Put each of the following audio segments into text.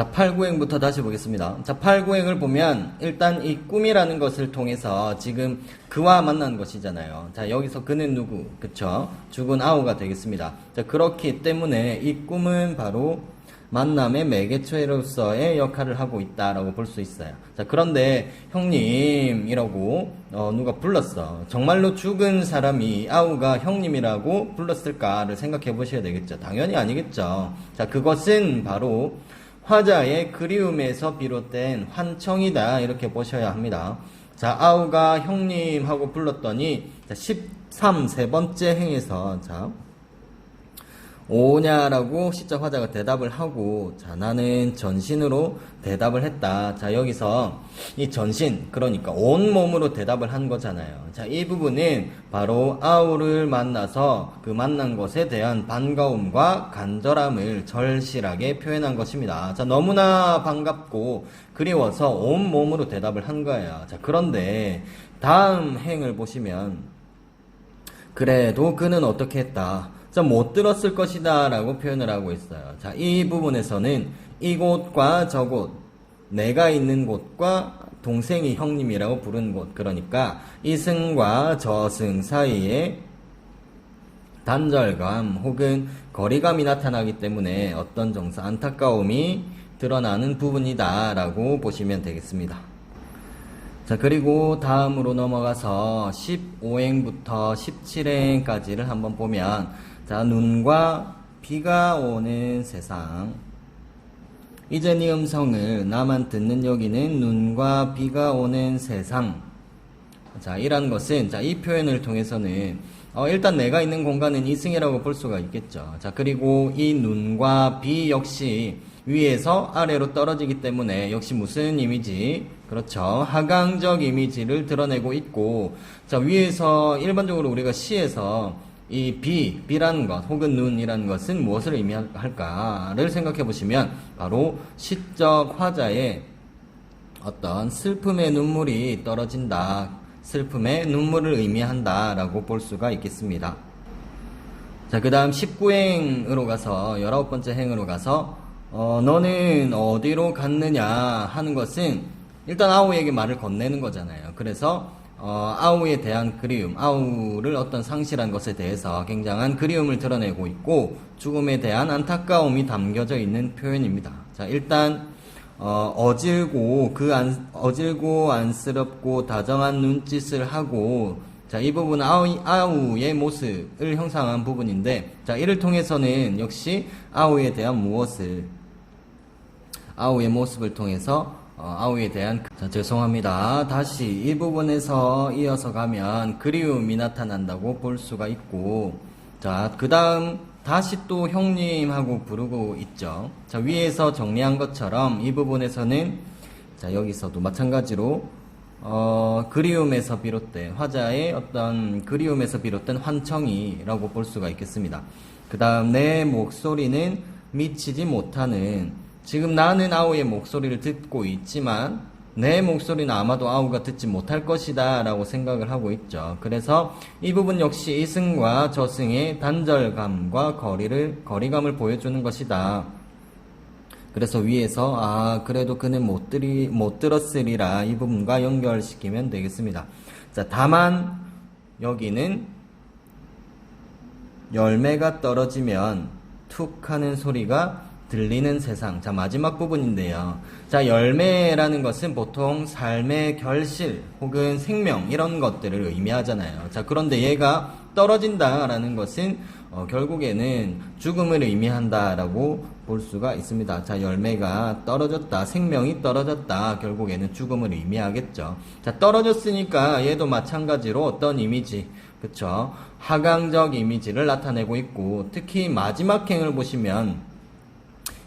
자, 8, 9행부터 다시 보겠습니다. 자, 8, 9행을 보면 일단 이 꿈이라는 것을 통해서 지금 그와 만난 것이잖아요. 자, 여기서 그는 누구? 그쵸? 죽은 아우가 되겠습니다. 자, 그렇기 때문에 이 꿈은 바로 만남의 매개체로서의 역할을 하고 있다라고 볼 수 있어요. 자, 그런데 형님 이라고 누가 불렀어. 정말로 죽은 사람이 아우가 형님이라고 불렀을까를 생각해 보셔야 되겠죠. 당연히 아니겠죠. 자, 그것은 바로 화자의 그리움에서 비롯된 환청이다 이렇게 보셔야 합니다. 자, 아우가 형님 하고 불렀더니 자, 13 세 번째 행에서 자, 오냐라고 시적 화자가 대답을 하고, 자, 나는 전신으로 대답을 했다. 자, 여기서 이 전신, 그러니까 온 몸으로 대답을 한 거잖아요. 자, 이 부분은 바로 아우를 만나서 그 만난 것에 대한 반가움과 간절함을 절실하게 표현한 것입니다. 자, 너무나 반갑고 그리워서 온 몸으로 대답을 한 거예요. 자, 그런데 다음 행을 보시면, 그래도 그는 어떻게 했다. 자, 못 들었을 것이다 라고 표현을 하고 있어요. 자, 이 부분에서는 이곳과 저곳, 내가 있는 곳과 동생이 형님이라고 부른 곳, 그러니까 이승과 저승 사이에 단절감 혹은 거리감이 나타나기 때문에 어떤 정서, 안타까움이 드러나는 부분이다 라고 보시면 되겠습니다. 자, 그리고 다음으로 넘어가서 15행부터 17행까지를 한번 보면, 자, 눈과 비가 오는 세상. 이제 네 음성을 나만 듣는 여기는 눈과 비가 오는 세상. 자, 이란 것은, 자, 이 표현을 통해서는, 일단 내가 있는 공간은 이승이라고 볼 수가 있겠죠. 자, 그리고 이 눈과 비 역시 위에서 아래로 떨어지기 때문에 역시 무슨 이미지? 그렇죠. 하강적 이미지를 드러내고 있고, 자, 위에서 일반적으로 우리가 시에서 이 비라는 것 혹은 눈이라는 것은 무엇을 의미할까를 생각해 보시면 바로 시적 화자의 어떤 슬픔의 눈물이 떨어진다, 슬픔의 눈물을 의미한다 라고 볼 수가 있겠습니다. 자, 그 다음 19행으로 가서 19번째 행으로 가서 너는 어디로 갔느냐 하는 것은 일단 아우에게 말을 건네는 거잖아요. 그래서 아우에 대한 그리움, 아우를 어떤 상실한 것에 대해서 굉장한 그리움을 드러내고 있고 죽음에 대한 안타까움이 담겨져 있는 표현입니다. 자, 일단 어질고 안쓰럽고 다정한 눈짓을 하고, 자, 이 부분은 아우의 모습을 형상한 부분인데, 자, 이를 통해서는 역시 아우에 대한 아우의 모습을 통해서 아우에 대한 자, 죄송합니다. 다시 이 부분에서 이어서 가면 그리움이 나타난다고 볼 수가 있고, 자, 그 다음 다시 또 형님하고 부르고 있죠. 자, 위에서 정리한 것처럼 이 부분에서는 자, 여기서도 마찬가지로 그리움에서 비롯된 화자의 어떤 그리움에서 비롯된 환청이라고 볼 수가 있겠습니다. 그 다음 내 목소리는 미치지 못하는, 지금 나는 아우의 목소리를 듣고 있지만 내 목소리는 아마도 아우가 듣지 못할 것이다 라고 생각을 하고 있죠. 그래서 이 부분 역시 이승과 저승의 단절감과 거리감을 보여주는 것이다. 그래서 위에서 그래도 그는 못 들었으리라 이 부분과 연결시키면 되겠습니다. 자, 다만 여기는 열매가 떨어지면 툭 하는 소리가 들리는 세상. 자, 마지막 부분인데요. 자, 열매라는 것은 보통 삶의 결실 혹은 생명 이런 것들을 의미하잖아요. 자, 그런데 얘가 떨어진다라는 것은 결국에는 죽음을 의미한다라고 볼 수가 있습니다. 자, 열매가 떨어졌다, 생명이 떨어졌다, 결국에는 죽음을 의미하겠죠. 자, 떨어졌으니까 얘도 마찬가지로 어떤 이미지, 그쵸? 하강적 이미지를 나타내고 있고, 특히 마지막 행을 보시면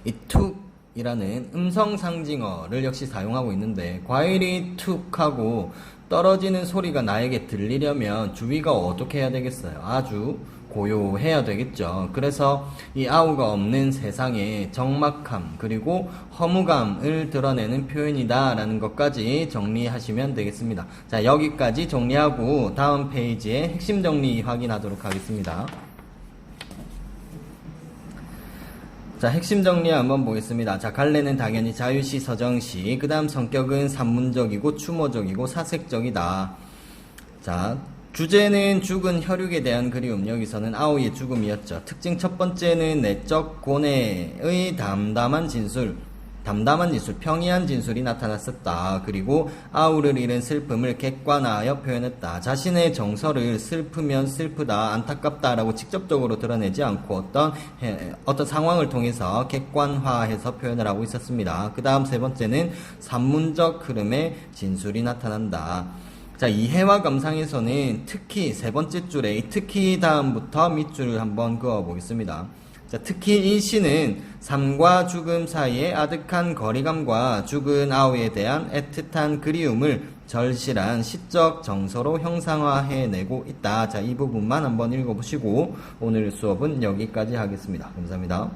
이 툭이라는 음성 상징어를 역시 사용하고 있는데, 과일이 툭하고 떨어지는 소리가 나에게 들리려면 주위가 어떻게 해야 되겠어요? 아주 고요해야 되겠죠. 그래서 이 아우가 없는 세상의 적막함 그리고 허무감을 드러내는 표현이다 라는 것까지 정리하시면 되겠습니다. 자, 여기까지 정리하고 다음 페이지에 핵심 정리 확인하도록 하겠습니다. 자, 핵심 정리 한번 보겠습니다. 자, 갈래는 당연히 자유시, 서정시. 그 다음 성격은 산문적이고 추모적이고 사색적이다. 자, 주제는 죽은 혈육에 대한 그리움. 여기서는 아우의 죽음이었죠. 특징 첫 번째는 내적 고뇌의 담담한 진술, 평이한 진술이 나타났었다. 그리고 아우를 잃은 슬픔을 객관화하여 표현했다. 자신의 정서를 슬프면 슬프다, 안타깝다라고 직접적으로 드러내지 않고 어떤 상황을 통해서 객관화해서 표현을 하고 있었습니다. 그 다음 세 번째는 산문적 흐름의 진술이 나타난다. 자, 이해와 감상에서는 특히 세 번째 줄에 특히 다음부터 밑줄을 한번 그어 보겠습니다. 자, 특히 이 시는 삶과 죽음 사이의 아득한 거리감과 죽은 아우에 대한 애틋한 그리움을 절실한 시적 정서로 형상화해내고 있다. 자, 이 부분만 한번 읽어보시고 오늘 수업은 여기까지 하겠습니다. 감사합니다.